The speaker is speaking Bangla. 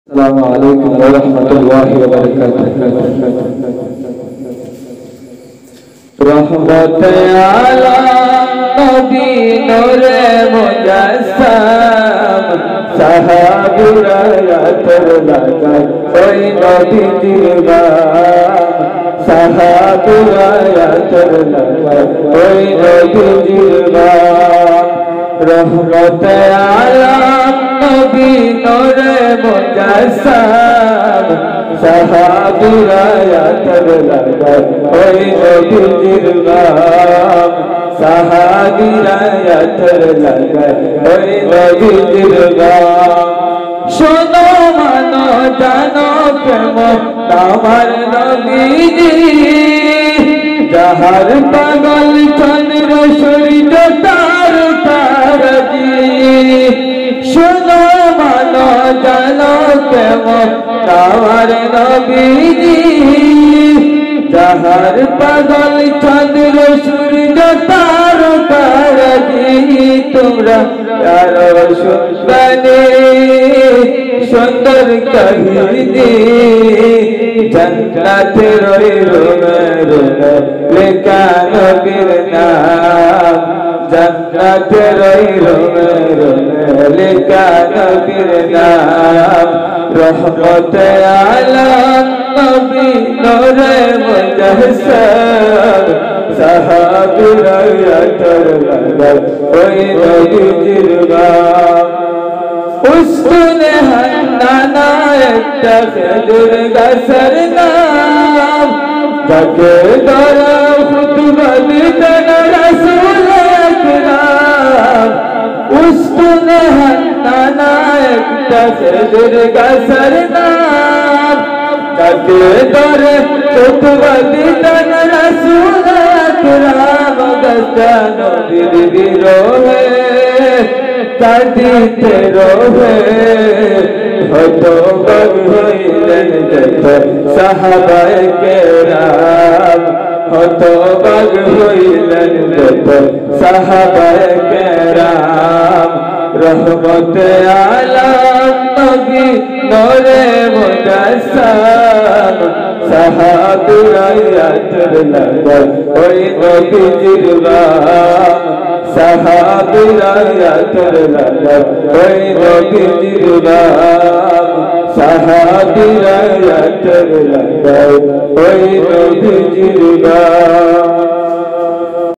السلام عليكم ورحمة الله وبركاته رحمت على نبي نور مجسم সাহাবীরা তোর লাগায় ওই নবীজির নাম সাহাবীরা তোর লাগায় ওই নবীজির নাম রহমত আলা নবী নূর মুজাসসাম সাহাবীরা তোর লাগায় ওই নবীজির নাম সাহাবীরা তোর লাগায় ওই নবীজির নাম শোনো মানো জানো কেমন আমার নবীজি যাহার পাগল চন্দ্র সূর্য তার তারাজি শোনো মানো জানো কেমন আমার নবীজি যাহার পাগল চন্দ্র সূর্য তার তারাজি তোমরা কারো শুনবানে সুন্দর কাহিনী জান্নাতের ওই রুমে রুমে লেখা নবীর নাম জান্নাতের ওই রুমে রুমে লেখা নবীর নাম রহমত আলা নবী নূর মুজাসসাম সাহাবীরা তোর লাগায় ওই নবীজির নাম উস্তুনে হান্নানা একটা খেজুর গাছের নাম যাকে ধরা খুতবা দিতেন রাসূল আকরাম উস্তুনে হান্নানা একটা খেজুর গাছের নাম যাকে ধরে খুতবা দিতেন রাসূল আকরাম গাছটা নবীর বিরহে কাঁদিতে রহে হতবাক হইলেন যত সাহাবায়ে কেরাম হতবাক হইলেন যত সাহাবায়ে কেরাম রহমত আলা নবী নূর মুজাসসাম সাহাবীরা তোর লাগায় ওই নবীজির নাম সাহাবীরা তোর লাগায় ওই নবীজির নাম সাহাবীরা তোর লাগায় ওই নবীজির নাম